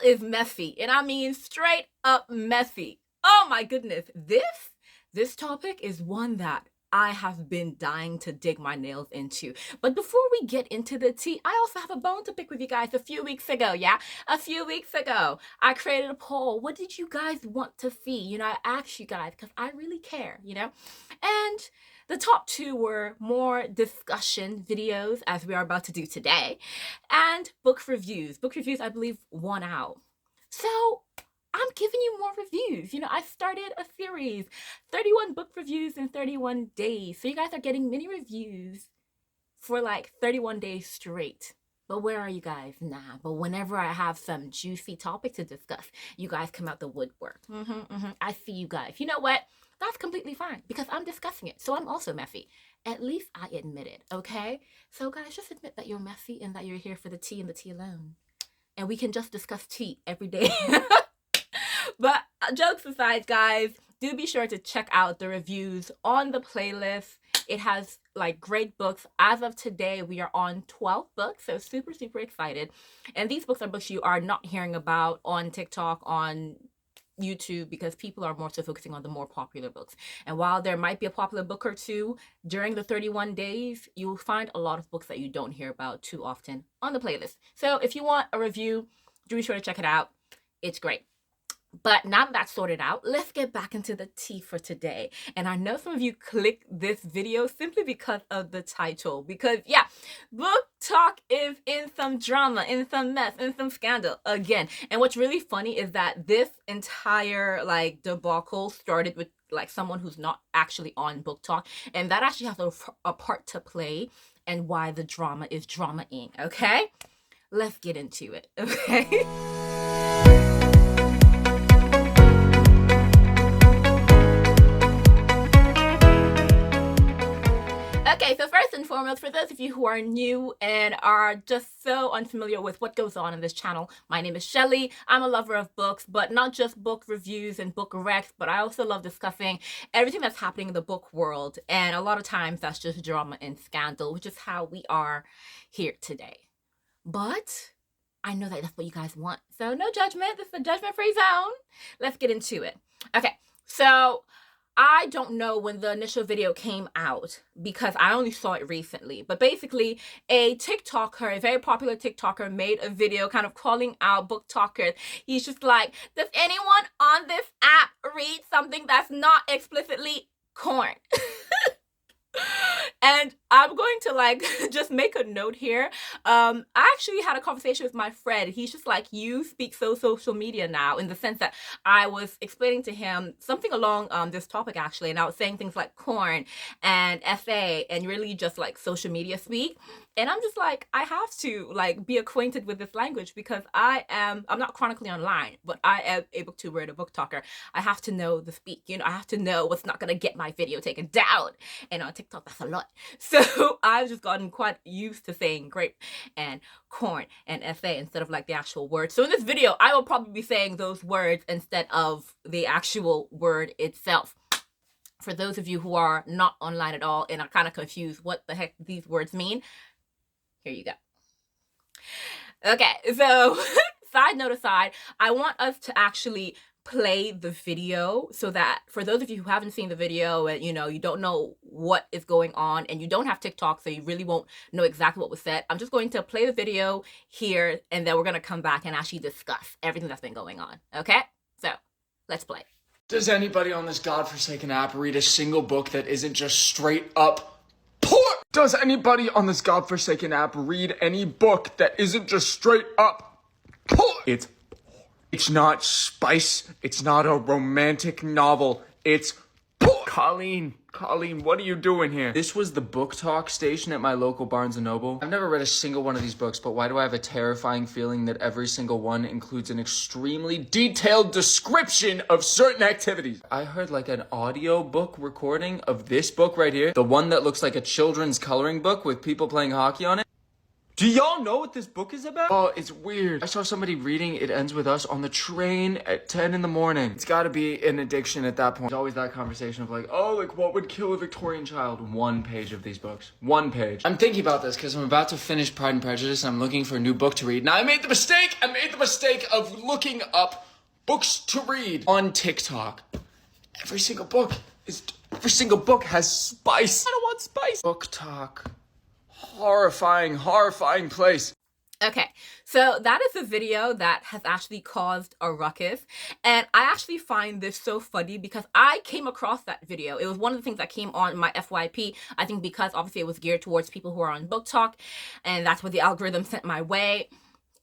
is messy, and I mean straight up messy. Oh my goodness, this topic is one that I have been dying to dig my nails into. But before we get into the tea, I also have a bone to pick with you guys. A few weeks ago, I created a poll. What did you guys want to see? You know, I asked you guys because I really care, you know? And the top two were more discussion videos, as we are about to do today, and book reviews. Book reviews, I believe, won out. So I'm giving you more reviews. You know, I started a series, 31 book reviews in 31 days. So you guys are getting mini reviews for like 31 days straight. But where are you guys now? But whenever I have some juicy topic to discuss, you guys come out the woodwork. I see you guys. You know what? That's completely fine because I'm discussing it. So I'm also messy. At least I admit it, okay? So guys, just admit that you're messy and that you're here for the tea and the tea alone. And we can just discuss tea every day. But jokes aside, guys, do be sure to check out the reviews on the playlist. It has like great books. As of today, we are on 12 books, so super, super excited. And these books are books you are not hearing about on TikTok, on YouTube, because people are more so focusing on the more popular books. And while there might be a popular book or two during the 31 days, you'll find a lot of books that you don't hear about too often on the playlist. So if you want a review, do be sure to check it out. It's great. But now that that's sorted out, let's get back into the tea for today. And I know some of you clicked this video simply because of the title. Because, yeah, Book Talk is in some drama, in some mess, in some scandal again. And what's really funny is that this entire, like, debacle started with, like, someone who's not actually on Book Talk. And that actually has a part to play and why the drama is drama-ing, okay? Let's get into it, okay? Okay, so first and foremost, for those of you who are new and are just so unfamiliar with what goes on in this channel, my name is Shelly. I'm a lover of books, but not just book reviews and book recs, but I also love discussing everything that's happening in the book world. And a lot of times that's just drama and scandal, which is how we are here today. But I know that that's what you guys want. So no judgment. This is a judgment-free zone. Let's get into it. Okay, so I don't know when the initial video came out because I only saw it recently. But basically, a TikToker, a very popular TikToker, made a video kind of calling out book talkers. He's just like, does anyone on this app read something that's not explicitly corn? And I'm going to like just make a note here. I actually had a conversation with my friend. He's just like, you speak social media now, in the sense that I was explaining to him something along this topic actually, and I was saying things like corn and FA and really just like social media speak. And I'm just like, I have to like be acquainted with this language because I'm not chronically online, but I am able to read a book talker. I have to know the speak, you know, I have to know what's not gonna get my video taken down. And on TikTok, that's a lot. So I've just gotten quite used to saying grape and corn and FA instead of like the actual word. So in this video, I will probably be saying those words instead of the actual word itself. For those of you who are not online at all and are kind of confused what the heck these words mean, here you go. Okay, so side note aside, I want us to actually play the video so that for those of you who haven't seen the video and you know you don't know what is going on and you don't have TikTok, so you really won't know exactly what was said, I'm just going to play the video here and then we're going to come back and actually discuss everything that's been going on. Okay, so let's play. Does anybody on this godforsaken app read a single book that isn't just straight up porn? Does anybody on this godforsaken app read any book that isn't just straight up porn? It's not spice. It's not a romantic novel. It's porn. Colleen, what are you doing here? This was the book talk station at my local Barnes & Noble. I've never read a single one of these books, but why do I have a terrifying feeling that every single one includes an extremely detailed description of certain activities? I heard like an audio book recording of this book right here. The one that looks like a children's coloring book with people playing hockey on it. Do y'all know what this book is about? Oh, it's weird. I saw somebody reading It Ends With Us on the train at 10 in the morning. It's gotta be an addiction at that point. There's always that conversation of like, oh, like what would kill a Victorian child? One page of these books. One page. I'm thinking about this because I'm about to finish Pride and Prejudice and I'm looking for a new book to read. Now I made the mistake of looking up books to read on TikTok. Every single book has spice. I don't want spice. Booktok. Horrifying place. Okay, so that is a video that has actually caused a ruckus, and I actually find this so funny because I came across that video. It was one of the things that came on my FYP, I think because obviously it was geared towards people who are on BookTok, and that's what the algorithm sent my way.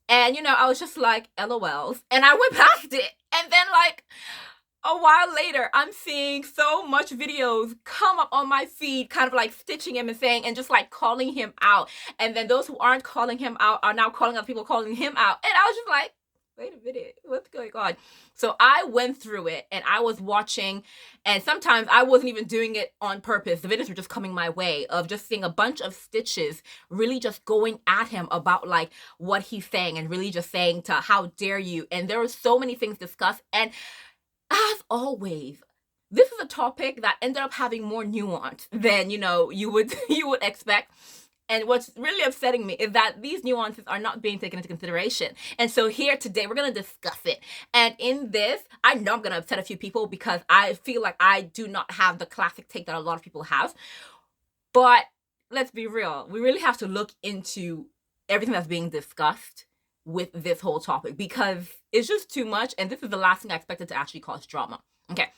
And, you know, I was just like, LOLs, and I went past it, and then like a while later, I'm seeing so much videos come up on my feed, kind of like stitching him and saying, and just like calling him out. And then those who aren't calling him out are now calling out people calling him out. And I was just like, wait a minute, what's going on? So I went through it and I was watching, and sometimes I wasn't even doing it on purpose. The videos were just coming my way of just seeing a bunch of stitches really just going at him about like what he's saying and really just saying to how dare you. And there were so many things discussed. And as always, this is a topic that ended up having more nuance than, you know, you would expect. And what's really upsetting me is that these nuances are not being taken into consideration. And so here today, we're going to discuss it. And in this, I know I'm going to upset a few people because I feel like I do not have the classic take that a lot of people have. But let's be real. We really have to look into everything that's being discussed with this whole topic because it's just too much, and this is the last thing I expected to actually cause drama. Okay,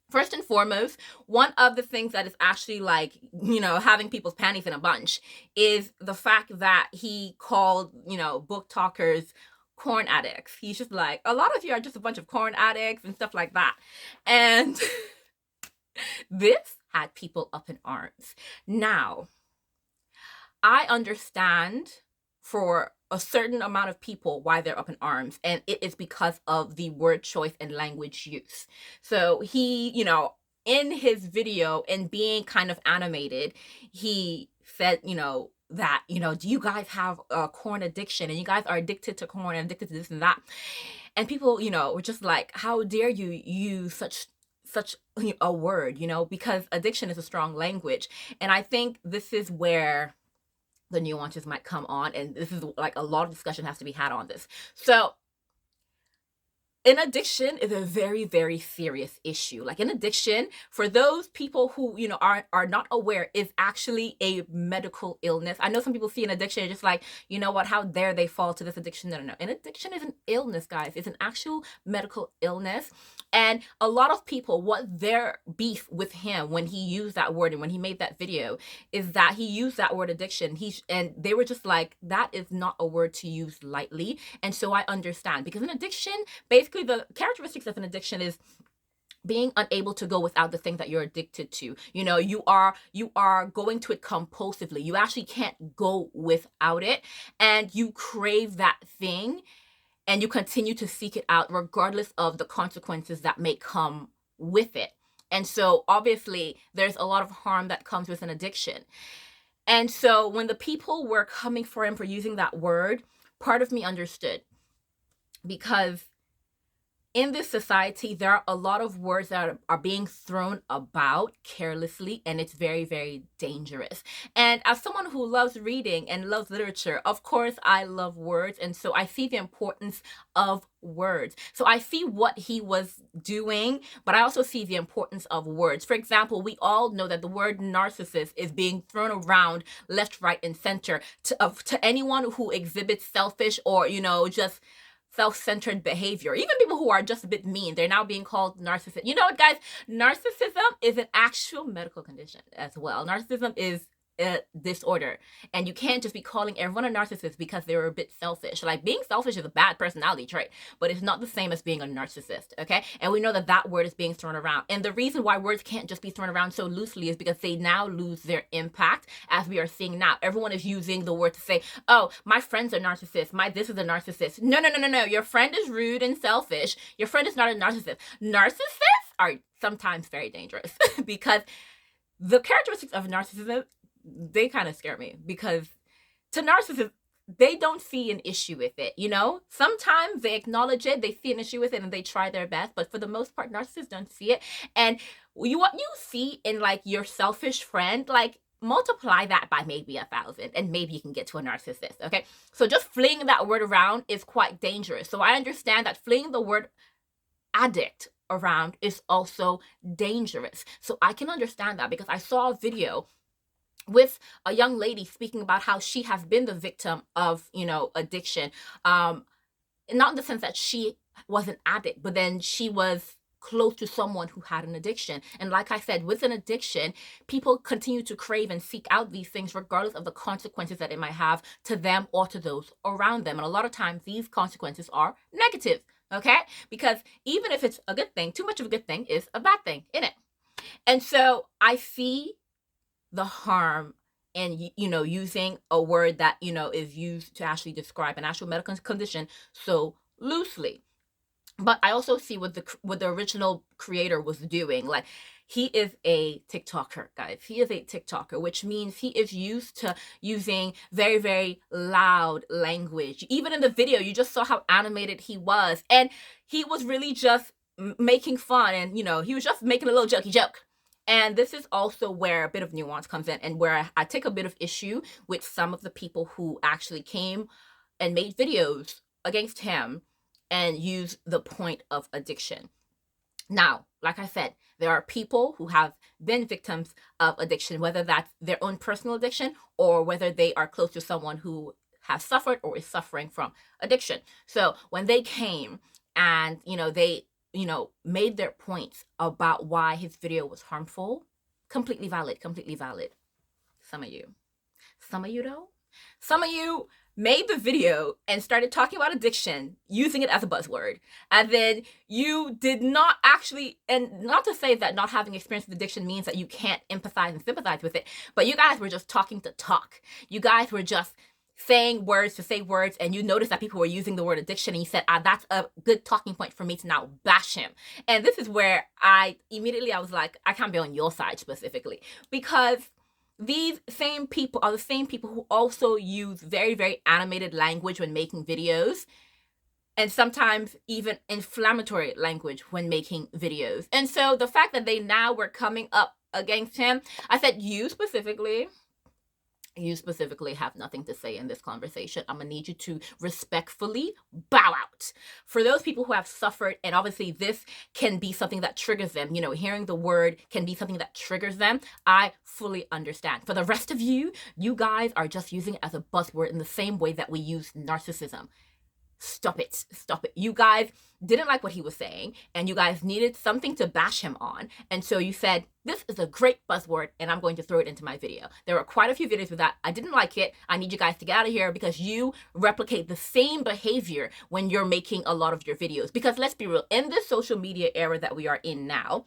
first and foremost, one of the things that is actually like, you know, having people's panties in a bunch is the fact that he called, you know, book talkers corn addicts. He's just like, a lot of you are just a bunch of corn addicts and stuff like that. And this had people up in arms. Now, I understand for a certain amount of people why they're up in arms, and it is because of the word choice and language use. So he, you know, in his video and being kind of animated, he said, you know, that, you know, do you guys have a corn addiction and you guys are addicted to corn and addicted to this and that? And people, you know, were just like, how dare you use such a word, you know, because addiction is a strong language. And I think this is where the nuances might come on, and this is like a lot of discussion has to be had on this. So an addiction is a very, very serious issue. Like an addiction, for those people who, you know, are not aware, is actually a medical illness. I know some people see an addiction and just like, you know what, how dare they fall to this addiction? No. An addiction is an illness, guys. It's an actual medical illness. And a lot of people, what their beef with him when he used that word and when he made that video is that he used that word addiction. And they were just like, that is not a word to use lightly. And so I understand, because an addiction, basically the characteristics of an addiction is being unable to go without the thing that you're addicted to. You know, you are going to it compulsively. You actually can't go without it, and you crave that thing, and you continue to seek it out regardless of the consequences that may come with it. And so obviously there's a lot of harm that comes with an addiction. And so when the people were coming for him for using that word, part of me understood, because in this society, there are a lot of words that are being thrown about carelessly, and it's very, very dangerous. And as someone who loves reading and loves literature, of course, I love words, and so I see the importance of words. So I see what he was doing, but I also see the importance of words. For example, we all know that the word narcissist is being thrown around left, right, and center to anyone who exhibits selfish or, you know, just self-centered behavior. Even people who are just a bit mean, they're now being called narcissist. You know what, guys? Narcissism is an actual medical condition as well. Narcissism is a disorder, and you can't just be calling everyone a narcissist because they're a bit selfish. Like, being selfish is a bad personality trait, but it's not the same as being a narcissist, okay? And we know that that word is being thrown around, and the reason why words can't just be thrown around so loosely is because they now lose their impact, as we are seeing now. Everyone is using the word to say, oh, my friend's a narcissist, this is a narcissist. No. Your friend is rude and selfish. Your friend is not a narcissist. Narcissists are sometimes very dangerous because the characteristics of narcissism, they kind of scare me, because to narcissists, they don't see an issue with it, you know? Sometimes they acknowledge it, they see an issue with it, and they try their best, but for the most part, narcissists don't see it. And what you see in like your selfish friend, like multiply that by maybe 1,000, and maybe you can get to a narcissist, okay? So just flinging that word around is quite dangerous. So I understand that flinging the word addict around is also dangerous. So I can understand that, because I saw a video with a young lady speaking about how she has been the victim of, addiction. Not in the sense that she was an addict, but then she was close to someone who had an addiction. And like I said, with an addiction, people continue to crave and seek out these things regardless of the consequences that it might have to them or to those around them. And a lot of times these consequences are negative, okay? Because even if it's a good thing, too much of a good thing is a bad thing, isn't it? And so I see the harm in using a word that is used to actually describe an actual medical condition so loosely. But I also see what the original creator was doing. Like, he is a TikToker, guys. He is a TikToker, which means he is used to using very, very loud language. Even in the video, you just saw how animated he was, and he was really just making fun, and he was just making a little jokey joke. And this is also where a bit of nuance comes in, and where I take a bit of issue with some of the people who actually came and made videos against him and use the point of addiction. Now, like I said, there are people who have been victims of addiction, whether that's their own personal addiction or whether they are close to someone who has suffered or is suffering from addiction. So when they came and, they made their points about why his video was harmful, completely valid. Some of you though, some of you made the video and started talking about addiction, using it as a buzzword. And then you did not actually, and not to say that not having experience with addiction means that you can't empathize and sympathize with it, but you guys were just talking to talk. You guys were just saying words to say words, and you noticed that people were using the word addiction, and you said, that's a good talking point for me to now bash him. And this is where I was like, I can't be on your side specifically, because these same people are the same people who also use very, very animated language when making videos, and sometimes even inflammatory language when making videos. And so the fact that they now were coming up against him, I said, you specifically have nothing to say in this conversation. I'm gonna need you to respectfully bow out. For those people who have suffered, and obviously this can be something that triggers them, hearing the word can be something that triggers them, I fully understand. For the rest of you guys are just using it as a buzzword in the same way that we use narcissism. Stop it. You guys didn't like what he was saying, and you guys needed something to bash him on. And so you said, this is a great buzzword, and I'm going to throw it into my video. There were quite a few videos with that. I didn't like it. I need you guys to get out of here, because you replicate the same behavior when you're making a lot of your videos. Because let's be real, in this social media era that we are in now,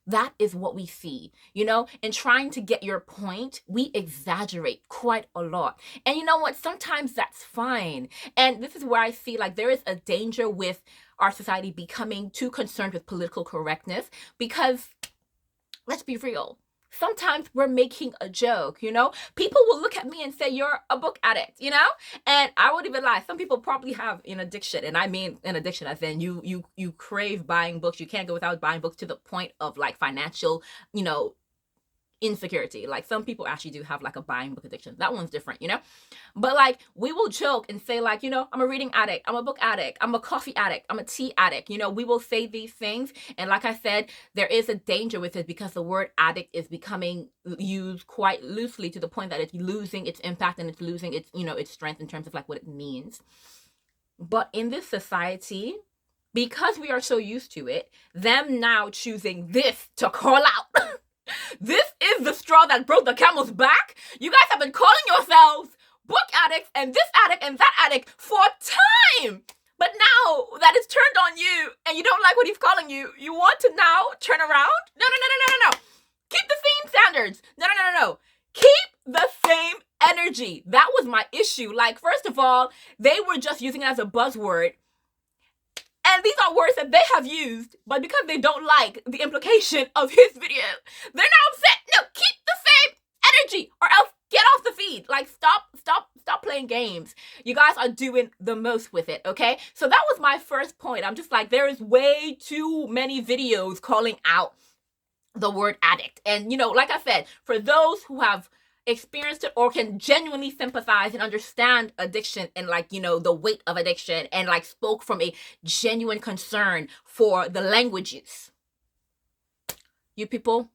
that is what we see, in trying to get your point, we exaggerate quite a lot. And you know what? Sometimes that's fine. And this is where I see like there is a danger with our society becoming too concerned with political correctness, because let's be real. Sometimes we're making a joke, People will look at me and say, you're a book addict, And I won't even lie. Some people probably have an addiction. And I mean an addiction as in you crave buying books. You can't go without buying books to the point of like financial, insecurity. Like some people actually do have like a buying book addiction. That one's different, But like we will joke and say like, I'm a reading addict, I'm a book addict, I'm a coffee addict, I'm a tea addict. We will say these things. And like I said, there is a danger with it, because the word addict is becoming used quite loosely to the point that it's losing its impact and it's losing its, its strength in terms of like what it means. But in this society, because we are so used to it, them now choosing this to call out this is the straw that broke the camel's back. You guys have been calling yourselves book addicts and this addict and that addict for time. But now that it's turned on you and you don't like what he's calling you, you want to now turn around? No. Keep the same standards. No. Keep the same energy. That was my issue. Like, first of all, they were just using it as a buzzword. And these are words that they have used, but because they don't like the implication of his video, they're now upset. No, keep the same energy or else get off the feed. Like, stop playing games. You guys are doing the most with it, okay? So that was my first point. I'm just like, there is way too many videos calling out the word addict. And, you know, like I said, for those who have experienced it or can genuinely sympathize and understand addiction and, like, you know, the weight of addiction, and like spoke from a genuine concern for the language use. You people,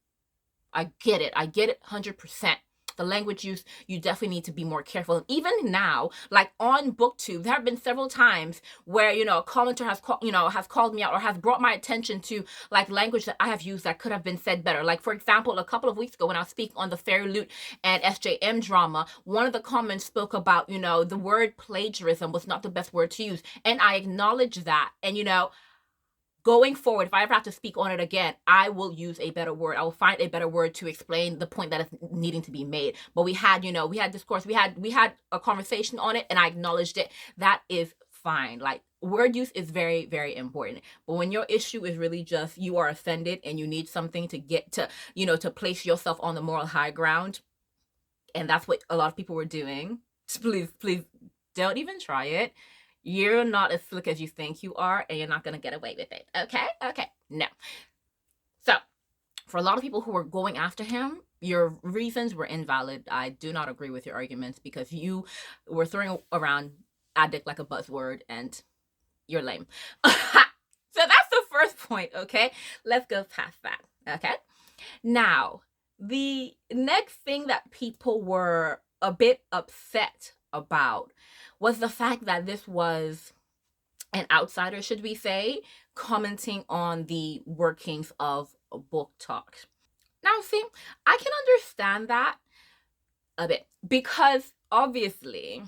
I get it 100%. The language use, you definitely need to be more careful. And even now, like on booktube, there have been several times where, you know, a commenter has called me out or has brought my attention to like language that I have used that could have been said better. Like, for example, a couple of weeks ago when I was speaking on the Fairy Loot and SJM drama, one of the comments spoke about, you know, the word plagiarism was not the best word to use. And I acknowledge that. And, you know, going forward, if I ever have to speak on it again, I will use a better word. I will find a better word to explain the point that is needing to be made. But we had discourse, we had a conversation on it, and I acknowledged it. That is fine. Like, word use is very, very important. But when your issue is really just you are offended and you need something to get to, you know, to place yourself on the moral high ground, and that's what a lot of people were doing, please don't even try it. You're not as slick as you think you are, and you're not going to get away with it. Okay? No. So, for a lot of people who were going after him, your reasons were invalid. I do not agree with your arguments because you were throwing around addict like a buzzword, and you're lame. So that's the first point, okay? Let's go past that, okay? Now, the next thing that people were a bit upset about was the fact that this was an outsider, should we say, commenting on the workings of BookTok. Now, see, I can understand that a bit because obviously,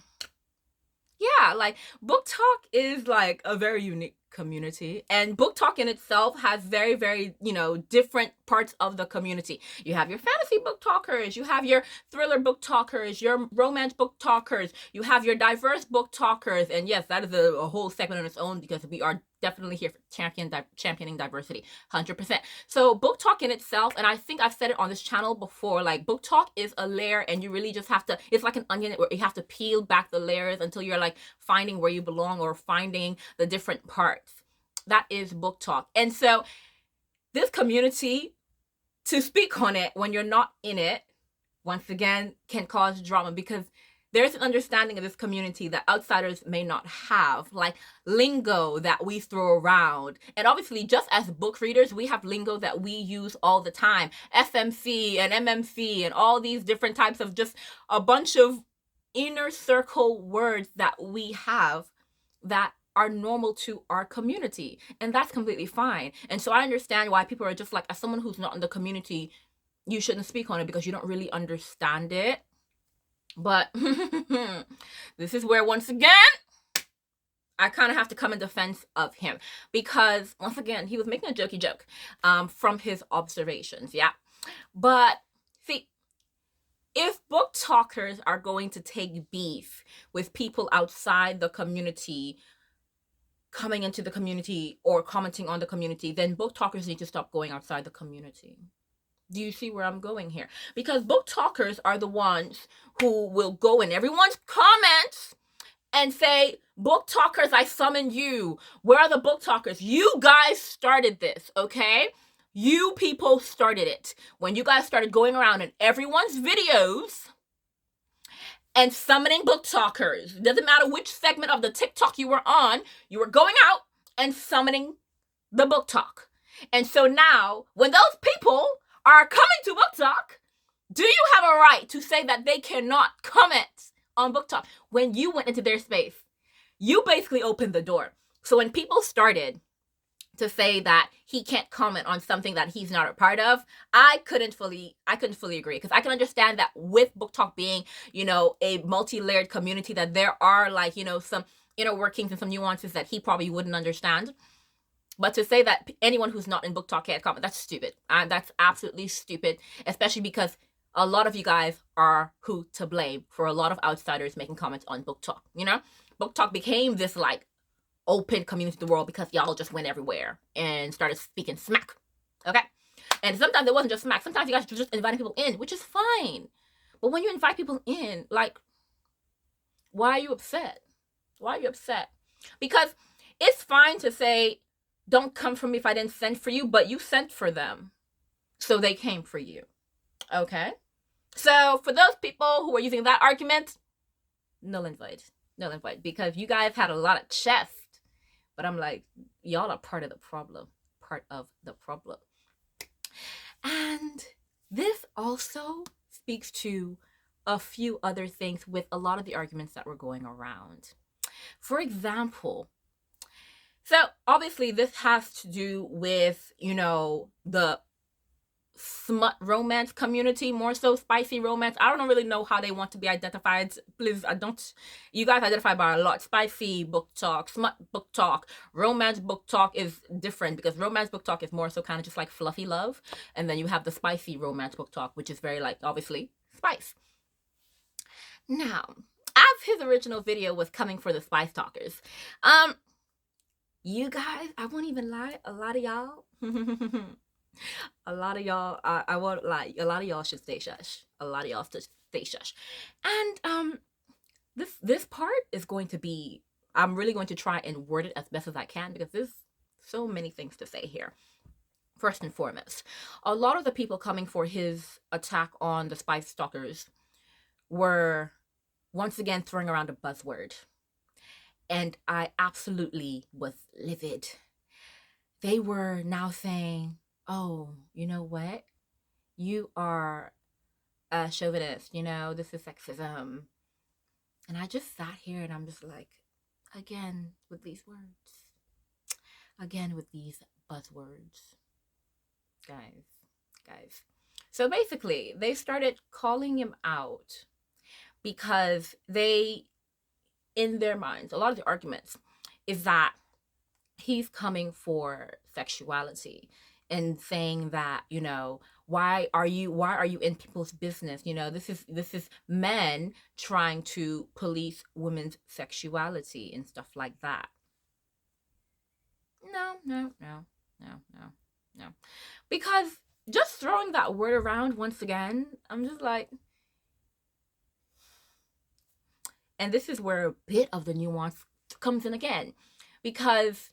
yeah, like BookTok is like a very unique community, and BookTok in itself has very, very, you know, different parts of the community. You have your fantasy book talkers, you have your thriller book talkers, your romance book talkers, you have your diverse book talkers, and yes, that is a whole segment on its own because we are definitely here for championing diversity, 100%. So BookTok in itself, and I think I've said it on this channel before, like BookTok is a layer, and you really just have to, it's like an onion where you have to peel back the layers until you're like finding where you belong or finding the different parts. That is BookTok. And so this community, to speak on it when you're not in it, once again, can cause drama because there's an understanding of this community that outsiders may not have, like lingo that we throw around. And obviously, just as book readers, we have lingo that we use all the time. FMC and MMC and all these different types of just a bunch of inner circle words that we have that are normal to our community. And that's completely fine. And so I understand why people are just like, as someone who's not in the community, you shouldn't speak on it because you don't really understand it. But this is where, once again, I kind of have to come in defense of him because, once again, he was making a jokey joke from his observations, yeah? But, see, if book talkers are going to take beef with people outside the community coming into the community or commenting on the community, then book talkers need to stop going outside the community. Do you see where I'm going here? Because book talkers are the ones who will go in everyone's comments and say, book talkers, I summon you. Where are the book talkers? You guys started this, okay? You people started it. When you guys started going around in everyone's videos and summoning book talkers. Doesn't matter which segment of the TikTok you were on, you were going out and summoning the book talk. And so now, when those people are coming to BookTok, do you have a right to say that they cannot comment on BookTok? When you went into their space, you basically opened the door. So when people started to say that he can't comment on something that he's not a part of, I couldn't fully agree, because I can understand that with BookTok being, you know, a multi-layered community, that there are, like, you know, some inner workings and some nuances that he probably wouldn't understand. But to say that anyone who's not in BookTok can't comment, that's stupid. That's absolutely stupid, especially because a lot of you guys are who to blame for a lot of outsiders making comments on BookTok, you know? BookTok became this, like, open community to the world because y'all just went everywhere and started speaking smack, okay? And sometimes it wasn't just smack. Sometimes you guys were just inviting people in, which is fine. But when you invite people in, like, why are you upset? Why are you upset? Because it's fine to say, don't come for me if I didn't send for you, but you sent for them. So they came for you. Okay? So for those people who are using that argument, null and void. Null and void. Because you guys had a lot of chest. But I'm like, y'all are part of the problem. Part of the problem. And this also speaks to a few other things with a lot of the arguments that were going around. For example, so obviously this has to do with, the smut romance community, more so spicy romance. I don't really know how they want to be identified. Please, I don't. You guys identify by a lot. Spicy book talk, smut book talk, romance book talk is different because romance book talk is more so kind of just like fluffy love, and then you have the spicy romance book talk, which is very like obviously spice. Now, as his original video was coming for the spice talkers, you guys, I won't even lie, a lot of y'all. A lot of y'all, I won't lie, a lot of y'all should stay shush. A lot of y'all should stay shush. And this part is going to be, I'm really going to try and word it as best as I can because there's so many things to say here. First and foremost, a lot of the people coming for his attack on the spice stalkers were once again throwing around a buzzword. And I absolutely was livid. They were now saying, oh, you know what? You are a chauvinist, this is sexism. And I just sat here and I'm just like, again, with these words. Again, with these buzzwords. Guys. So basically, they started calling him out because they, in their minds, a lot of the arguments is that he's coming for sexuality and saying that, why are you in people's business? This is men trying to police women's sexuality and stuff like that. No. Because just throwing that word around once again, I'm just like, and this is where a bit of the nuance comes in again. Because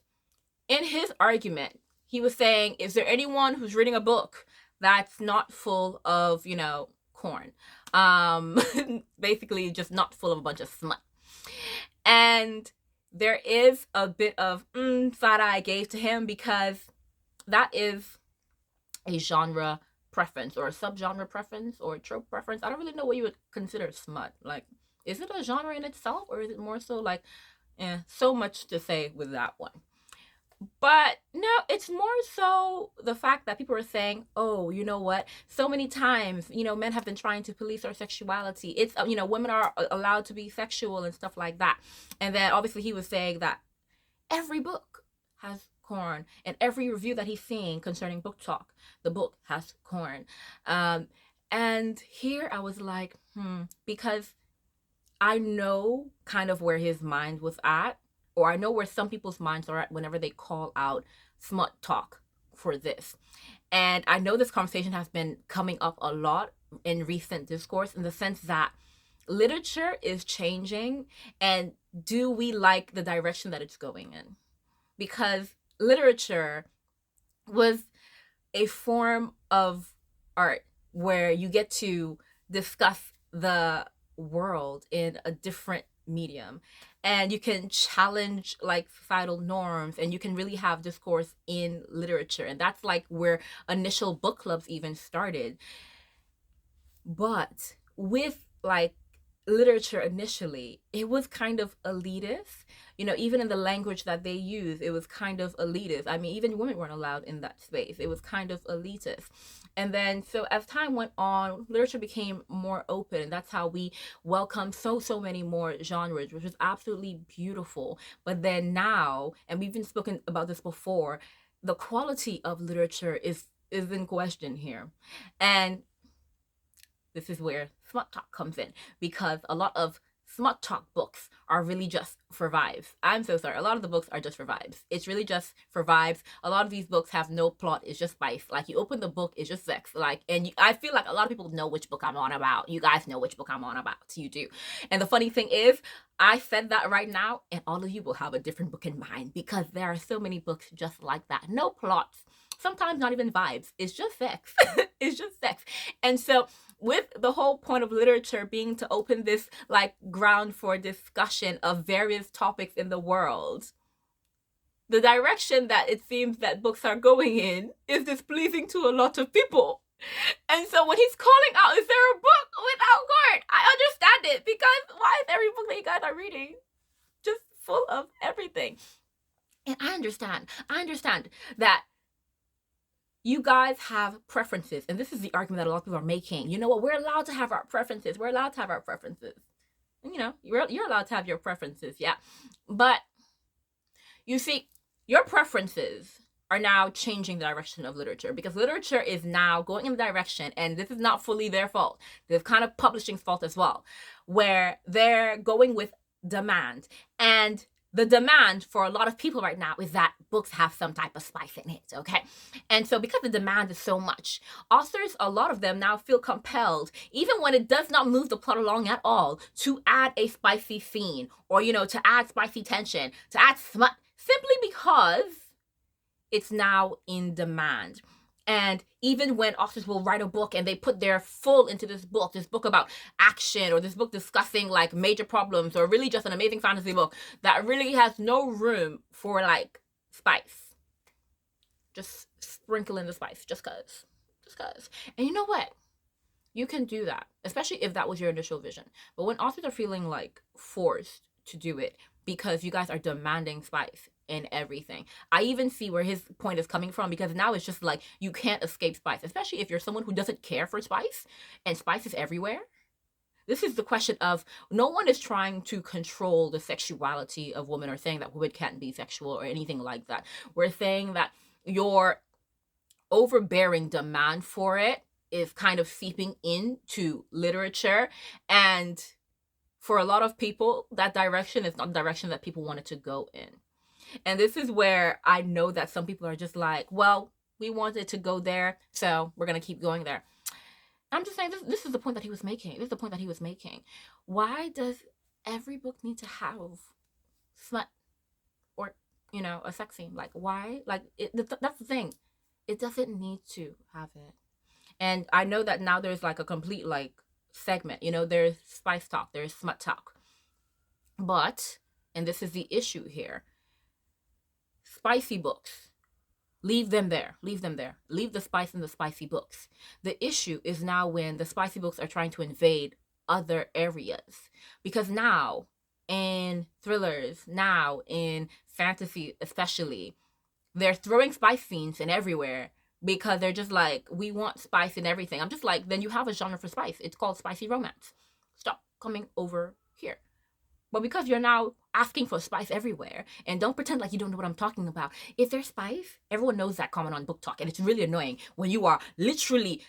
in his argument, he was saying, is there anyone who's reading a book that's not full of, corn? Basically just not full of a bunch of smut. And there is a bit of side eye I gave to him because that is a genre preference or a subgenre preference or a trope preference. I don't really know what you would consider smut. Like, is it a genre in itself or is it more so like, so much to say with that one. But no, it's more so the fact that people are saying, oh, you know what? So many times, men have been trying to police our sexuality. It's, women are allowed to be sexual and stuff like that. And then obviously he was saying that every book has corn and every review that he's seeing concerning book talk, the book has corn. And here I was like, because I know kind of where his mind was at, or I know where some people's minds are at whenever they call out smut talk for this. And I know this conversation has been coming up a lot in recent discourse in the sense that literature is changing, and do we like the direction that it's going in? Because literature was a form of art where you get to discuss the world in a different medium, and you can challenge like societal norms, and you can really have discourse in literature, and that's like where initial book clubs even started. But with like literature initially, it was kind of elitist. Even in the language that they use, it was kind of elitist. I mean, even women weren't allowed in that space. It was kind of elitist. And then, so as time went on, literature became more open. And that's how we welcome so many more genres, which is absolutely beautiful. But then now, and we've been spoken about this before, the quality of literature is in question here. And this is where smut talk comes in, because a lot of smut talk books are really just for vibes. I'm so sorry. A lot of the books are just for vibes. It's really just for vibes. A lot of these books have no plot. It's just spice. Like, you open the book, it's just sex. Like, and I feel like a lot of people know which book I'm on about. You guys know which book I'm on about. You do. And the funny thing is, I said that right now, and all of you will have a different book in mind, because there are so many books just like that. No plots. Sometimes not even vibes. It's just sex. It's just sex. And so, with the whole point of literature being to open this like ground for discussion of various topics in the world, the direction that it seems that books are going in is displeasing to a lot of people. And so when he's calling out, is there a book without guard? I understand it, because why is every book that you guys are reading just full of everything? And I understand that you guys have preferences, and this is the argument that a lot of people are making. You know what? We're allowed to have our preferences. We're allowed to have our preferences. You know, you're allowed to have your preferences, yeah. But you see, your preferences are now changing the direction of literature, because literature is now going in the direction, and this is not fully their fault. This is kind of publishing's fault as well, where they're going with demand. And the demand for a lot of people right now is that books have some type of spice in it, okay? And so because the demand is so much, authors, a lot of them now feel compelled, even when it does not move the plot along at all, to add a spicy scene, or, you know, to add spicy tension, to add smut, simply because it's now in demand. And even when authors will write a book and they put their full into this book about action, or this book discussing like major problems, or really just an amazing fantasy book that really has no room for like spice, just sprinkle in the spice just cause. And you know what? You can do that, especially if that was your initial vision. But when authors are feeling like forced to do it because you guys are demanding spice in everything, I even see where his point is coming from, because now it's just like you can't escape spice, especially if you're someone who doesn't care for spice, and spice is everywhere. This is the question of, no one is trying to control the sexuality of women, or saying that women can't be sexual or anything like that. We're saying that your overbearing demand for it is kind of seeping into literature, and for a lot of people, that direction is not the direction that people wanted to go in. And this is where I know that some people are just like, well, we wanted to go there, so we're going to keep going there. I'm just saying, this is the point that he was making. Why does every book need to have smut, or, you know, a sex scene? Like, why? Like, that's the thing. It doesn't need to have it. And I know that now there's like a complete like segment. You know, there's spice talk, there's smut talk. But, and this is the issue here, spicy books, leave them there. Leave the spice in the spicy books. The issue is now when the spicy books are trying to invade other areas. Because now, in thrillers, now in fantasy especially, they're throwing spice scenes in everywhere, because they're just like, we want spice in everything. I'm just like, then you have a genre for spice. It's called spicy romance. Stop coming over here. But because you're now asking for spice everywhere, and don't pretend like you don't know what I'm talking about. Is there spice? Everyone knows that comment on BookTok, and it's really annoying when you are literally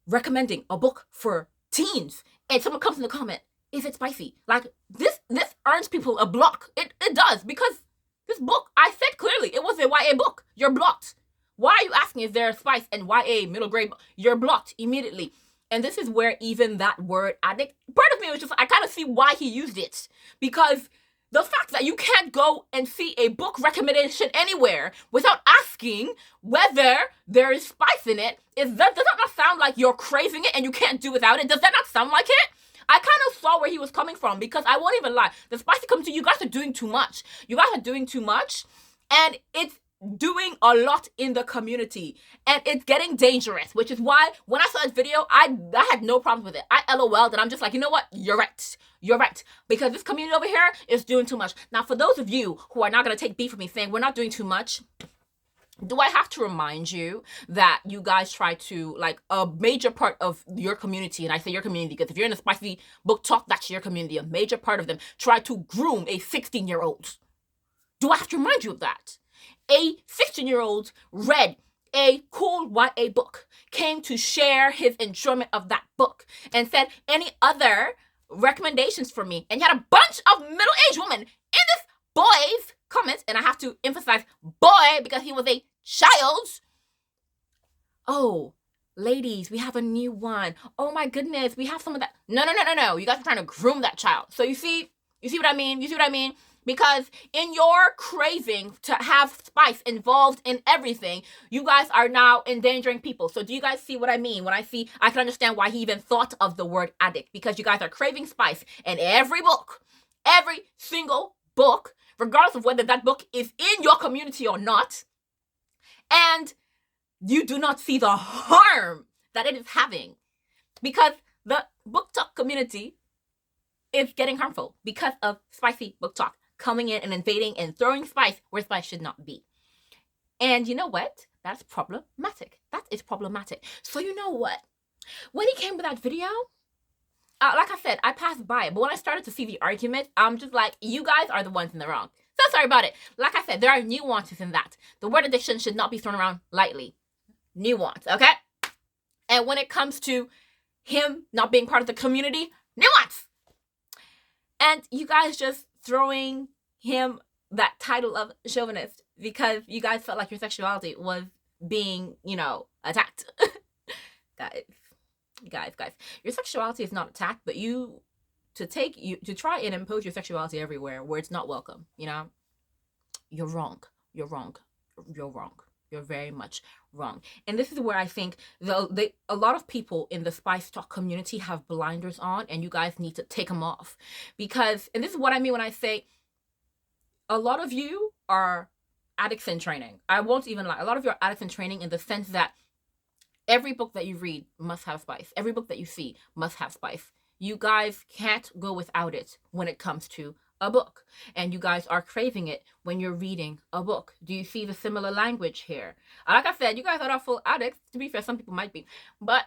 recommending a book for teens, and someone comes in the comment, is it spicy? Like, this earns people a block. It does, because this book, I said clearly, it was a YA book. You're blocked. Why are you asking, is there a spice and YA middle grade? You're blocked immediately. And this is where even that word addict, part of me was just, I kind of see why he used it. Because the fact that you can't go and see a book recommendation anywhere without asking whether there is spice in it, does that not sound like you're craving it and you can't do without it? Does that not sound like it? I kind of saw where he was coming from, because I won't even lie. The spicy comes to you guys are doing too much. And it's doing a lot in the community, and it's getting dangerous, which is why when I saw this video, I had no problems with it. I LOL'd, and I'm just like, you know what? You're right. Because this community over here is doing too much. Now, for those of you who are not going to take beef with me saying we're not doing too much, do I have to remind you that you guys try to, like, a major part of your community, and I say your community because if you're in a spicy book talk, that's your community, a major part of them try to groom a 16-year-old. Do I have to remind you of that? A 16-year-old read a cool YA book, came to share his enjoyment of that book, and said any other recommendations for me, and you had a bunch of middle-aged women in this boy's comments, and I have to emphasize boy because he was a child. Oh, ladies, we have a new one. Oh my goodness, we have some of that. No. You guys are trying to groom that child. So you see what I mean? You see what I mean? Because in your craving to have spice involved in everything, you guys are now endangering people. So do you guys see what I mean? When I can understand why he even thought of the word addict, because you guys are craving spice, and every single book, regardless of whether that book is in your community or not, and you do not see the harm that it is having, because the booktok community is getting harmful because of spicy booktok coming in and invading and throwing spice where spice should not be. And you know what? That's problematic. That is problematic. So you know what? When he came with that video, like I said, I passed by it. But when I started to see the argument, I'm just like, you guys are the ones in the wrong. So sorry about it. Like I said, there are nuances in that. The word addiction should not be thrown around lightly. Nuance, okay? And when it comes to him not being part of the community, nuance. And you guys just throwing him that title of chauvinist because you guys felt like your sexuality was being, attacked. Guys, your sexuality is not attacked, but to try and impose your sexuality everywhere where it's not welcome, you're wrong. You're wrong. You're very much wrong. And this is where I think a lot of people in the spice talk community have blinders on, and you guys need to take them off. And this is what I mean when I say a lot of you are addicts in training. I won't even lie. A lot of you are addicts in training in the sense that every book that you read must have spice. Every book that you see must have spice. You guys can't go without it when it comes to a book, and you guys are craving it when you're reading a book. Do you see the similar language here? Like I said, you guys are not full addicts. To be fair, some people might be, but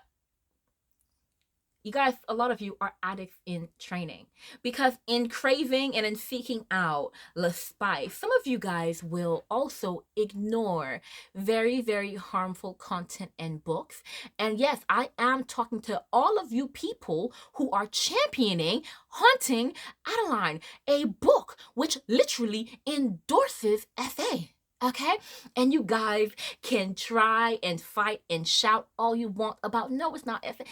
you guys, a lot of you are addicts in training, because in craving and in seeking out the spice, some of you guys will also ignore very, very harmful content and books. And yes, I am talking to all of you people who are championing Haunting Adeline, a book which literally endorses FA. Okay? And you guys can try and fight and shout all you want about, no, it's not FA.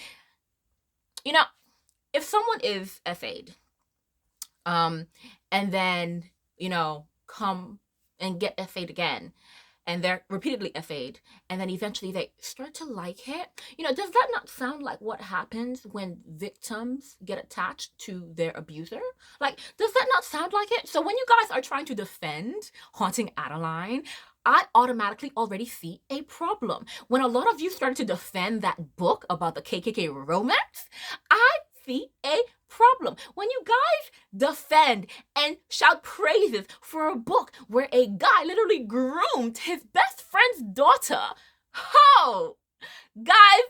If someone is FA'd, and then, come and get FA'd again, and they're repeatedly FA'd, and then eventually they start to like it, does that not sound like what happens when victims get attached to their abuser? Like, does that not sound like it? So when you guys are trying to defend Haunting Adeline, I automatically already see a problem. When a lot of you started to defend that book about the KKK romance, I see a problem. When you guys defend and shout praises for a book where a guy literally groomed his best friend's daughter. Oh, guys,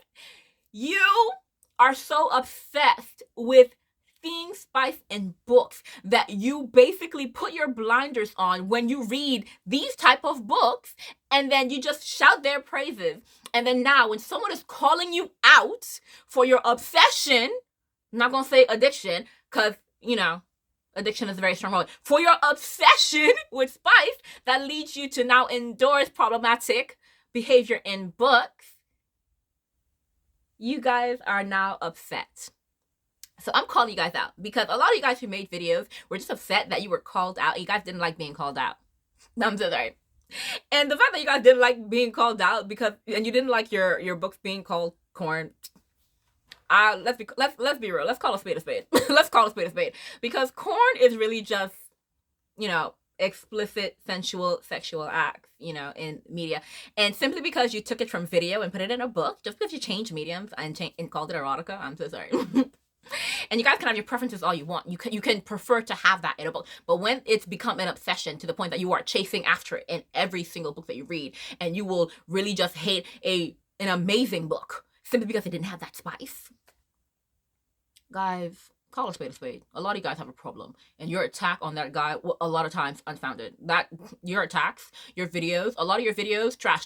you are so obsessed with seeing spice in books that you basically put your blinders on when you read these type of books, and then you just shout their praises. And then now when someone is calling you out for your obsession, I'm not gonna say addiction, because addiction is a very strong word, for your obsession with spice that leads you to now endorse problematic behavior in books, you guys are now upset. So I'm calling you guys out, because a lot of you guys who made videos were just upset that you were called out. You guys didn't like being called out. I'm so sorry. And the fact that you guys didn't like being called out and you didn't like your books being called corn. Let's be real. Let's call a spade a spade. Let's call a spade a spade. Because corn is really just, explicit, sensual, sexual acts, in media. And simply because you took it from video and put it in a book, just because you changed mediums and called it erotica, I'm so sorry. And you guys can have your preferences all you want. You can prefer to have that in a book. But when it's become an obsession to the point that you are chasing after it in every single book that you read, and you will really just hate an amazing book simply because it didn't have that spice. Guys, call a spade a spade. A lot of you guys have a problem. And your attack on that guy, a lot of times, unfounded. Your attacks, your videos, a lot of your videos, trash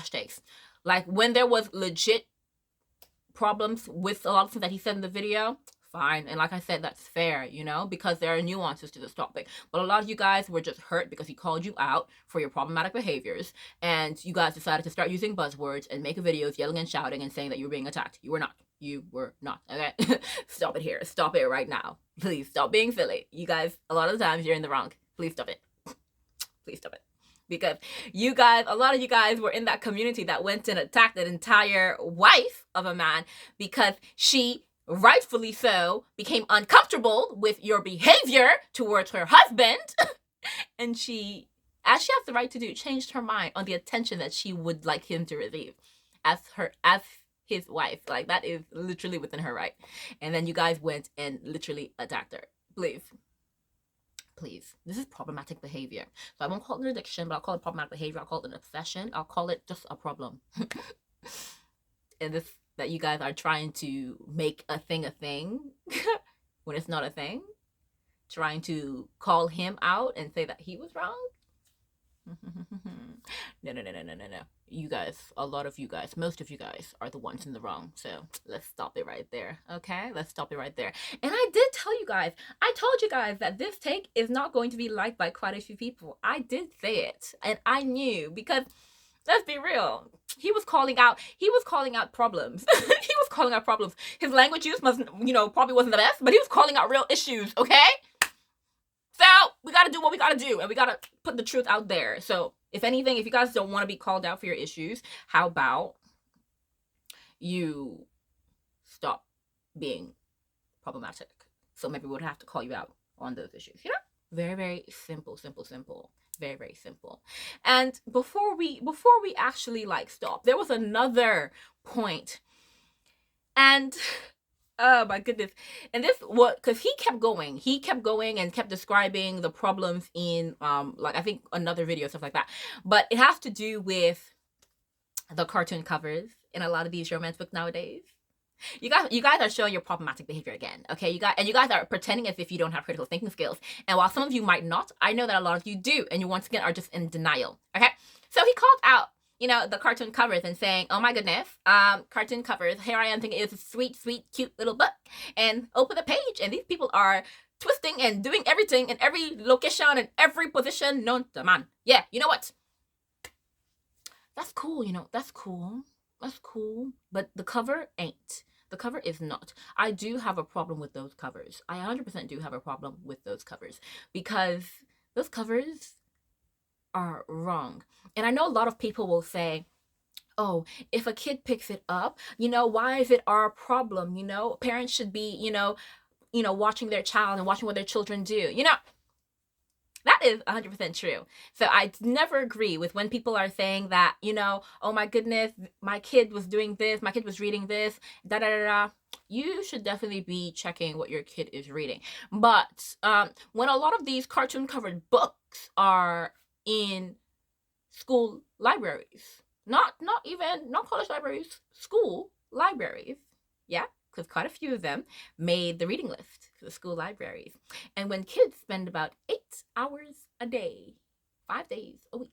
takes. Like, when there was legit problems with a lot of things that he said in the video, fine. And like I said, that's fair, you know, because there are nuances to this topic. But a lot of you guys were just hurt because he called you out for your problematic behaviors. And you guys decided to start using buzzwords and make videos yelling and shouting and saying that you were being attacked. You were not. You were not. Okay? Stop it here. Stop it right now. Please stop being silly. You guys, a lot of the times you're in the wrong. Please stop it. Please stop it. Because you guys, a lot of you guys were in that community that went and attacked an entire wife of a man because she, rightfully so, became uncomfortable with your behavior towards her husband. And she, as she has the right to do, changed her mind on the attention that she would like him to receive as his wife. Like, that is literally within her right. And then you guys went and literally attacked her. Please. This is problematic behavior. So I won't call it an addiction, but I'll call it problematic behavior. I'll call it an obsession. I'll call it just a problem. And this, that you guys are trying to make a thing when it's not a thing. Trying to call him out and say that he was wrong. No. You guys, a lot of you guys, most of you guys are the ones in the wrong. So let's stop it right there. Okay? Let's stop it right there. And I did tell you guys, I told you guys that this take is not going to be liked by quite a few people. I did say it. And I knew, because let's be real. He was calling out problems. He was calling out problems. His language use probably wasn't the best, but he was calling out real issues, okay? So we got to do what we got to do, and we got to put the truth out there. So if anything, if you guys don't want to be called out for your issues, how about you stop being problematic? So maybe we would have to call you out on those issues, you know? Very, very simple. Very, very simple. And before we actually stop, there was another point. And oh my goodness. And this, because he kept going and kept describing the problems in I think another video, stuff like that. But it has to do with the cartoon covers in a lot of these romance books nowadays. You guys are showing your problematic behavior again, okay? You guys are pretending as if you don't have critical thinking skills. And while some of you might not, I know that a lot of you do, and you once again are just in denial, okay? So he called out, the cartoon covers and saying, oh my goodness, cartoon covers, here I am thinking it's a sweet, sweet, cute little book. And open the page, and these people are twisting and doing everything in every location and every position known to man. Yeah, you know what? That's cool, that's cool. That's cool. But the cover ain't. The cover is not. I do have a problem with those covers. I 100% do have a problem with those covers. Because those covers are wrong. And I know a lot of people will say, oh, if a kid picks it up, why is it our problem? Parents should be, watching their child and watching what their children do. That is 100% true. So I never agree with when people are saying that, oh my goodness, my kid was doing this, my kid was reading this, da-da-da-da. You should definitely be checking what your kid is reading. But when a lot of these cartoon-covered books are in school libraries, not college libraries, school libraries, yeah? Because quite a few of them made the reading list for the school libraries. And when kids spend about 8 hours a day, 5 days a week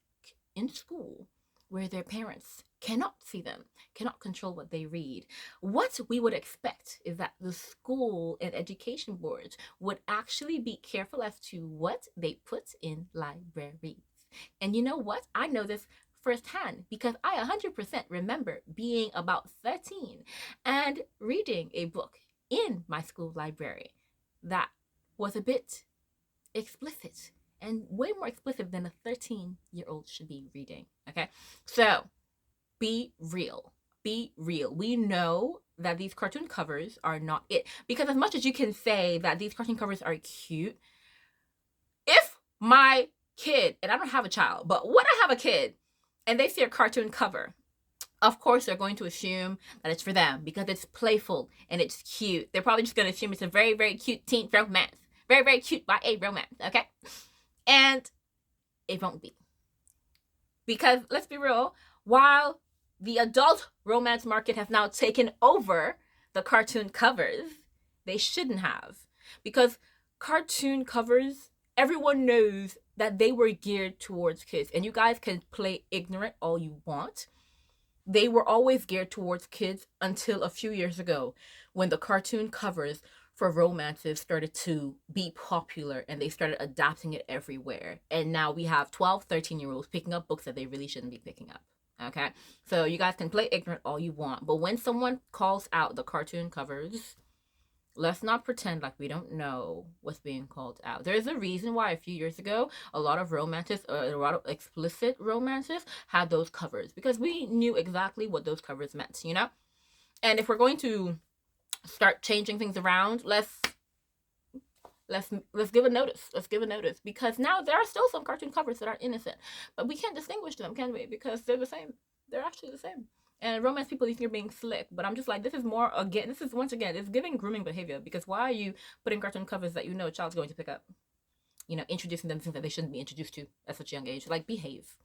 in school, where their parents cannot see them, cannot control what they read, what we would expect is that the school and education boards would actually be careful as to what they put in libraries. And you know what? I know this firsthand, because I 100% remember being about 13 and reading a book in my school library that was a bit explicit, and way more explicit than a 13-year-old should be reading, okay? So, be real. Be real. We know that these cartoon covers are not it, because as much as you can say that these cartoon covers are cute, if my kid, and I don't have a child, but when I have a kid, and they see a cartoon cover, of course they're going to assume that it's for them because it's playful and it's cute. They're probably just going to assume it's a very, very cute teen romance. Very, very cute YA romance, okay? And it won't be. Because, let's be real, while the adult romance market has now taken over the cartoon covers, they shouldn't have. Because cartoon covers, everyone knows that they were geared towards kids. And you guys can play ignorant all you want. They were always geared towards kids until a few years ago, when the cartoon covers for romances started to be popular and they started adapting it everywhere. And now we have 12, 13-year-olds picking up books that they really shouldn't be picking up. Okay? So you guys can play ignorant all you want, but when someone calls out the cartoon covers, let's not pretend like we don't know what's being called out. There's a reason why a few years ago, a lot of romances, a lot of explicit romances had those covers, because we knew exactly what those covers meant, you know? And if we're going to start changing things around, let's give a notice. Let's give a notice, because now there are still some cartoon covers that are innocent, but we can't distinguish them, can we? Because they're the same. They're actually the same. And romance people think you're being slick, but I'm just like, this is more, again, this is once again, it's giving grooming behavior, because why are you putting cartoon covers that you know a child's going to pick up? You know, introducing them to things that they shouldn't be introduced to at such a young age. Like, behave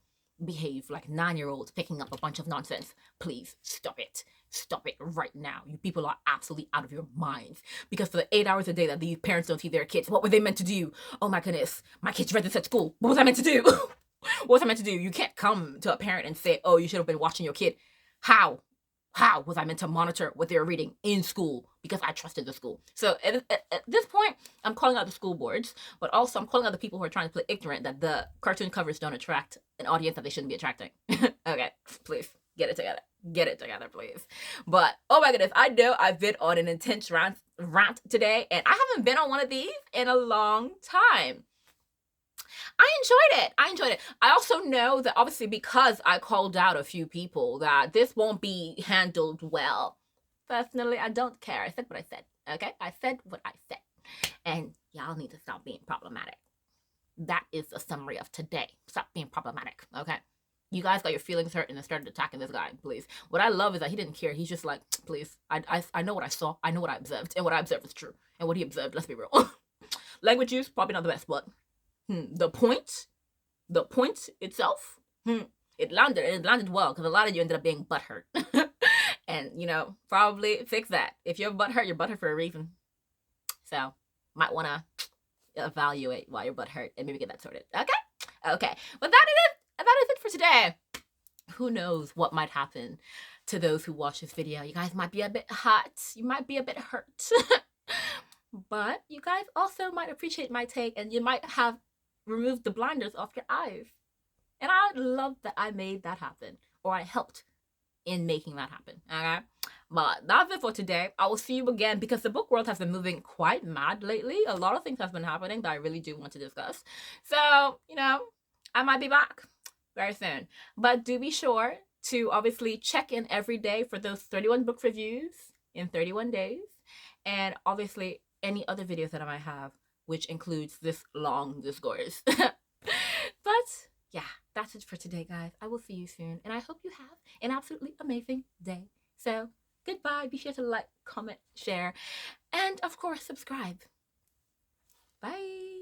like 9-year-olds picking up a bunch of nonsense. Please stop it. Stop it right now. You people are absolutely out of your minds. Because for the 8 hours a day that these parents don't see their kids, what were they meant to do? Oh my goodness, my kids read this at school. What was I meant to do? What was I meant to do? You can't come to a parent and say, oh, you should have been watching your kid. How was I meant to monitor what they were reading in school? Because I trusted the school. So at this point, I'm calling out the school boards, but also I'm calling out the people who are trying to play ignorant that the cartoon covers don't attract an audience that they shouldn't be attracting. Okay, please get it together. Get it together, please. But oh my goodness, I know I've been on an intense rant today, and I haven't been on one of these in a long time. I enjoyed it. I also know that obviously, because I called out a few people, that this won't be handled well. Personally, I don't care. I said what I said. Okay? I said what I said. And y'all need to stop being problematic. That is the summary of today. Stop being problematic. Okay? You guys got your feelings hurt and then started attacking this guy, please. What I love is that he didn't care. He's just like, please, I know what I saw. I know what I observed. And what I observed is true. And what he observed, let's be real. Language use, probably not the best, but the point itself, it landed well, because a lot of you ended up being butthurt. And, you know, probably fix that. If you're butthurt for a reason. So, might want to evaluate why you're butthurt and maybe get that sorted. Okay. But that is it for today. Who knows what might happen to those who watch this video. You guys might be a bit hot. You might be a bit hurt. But you guys also might appreciate my take, and you might have removed the blinders off your eyes. And I love that I made that happen, or I helped in making that happen. Okay? But that's it for today. I will see you again, because the book world has been moving quite mad lately. A lot of things have been happening that I really do want to discuss. So, you know, I might be back very soon. But do be sure to obviously check in every day for those 31 book reviews in 31 days. And obviously any other videos that I might have, which includes this long discourse. But yeah, that's it for today, guys. I will see you soon, and I hope you have an absolutely amazing day. So goodbye. Be sure to like, comment, share, and of course subscribe. Bye.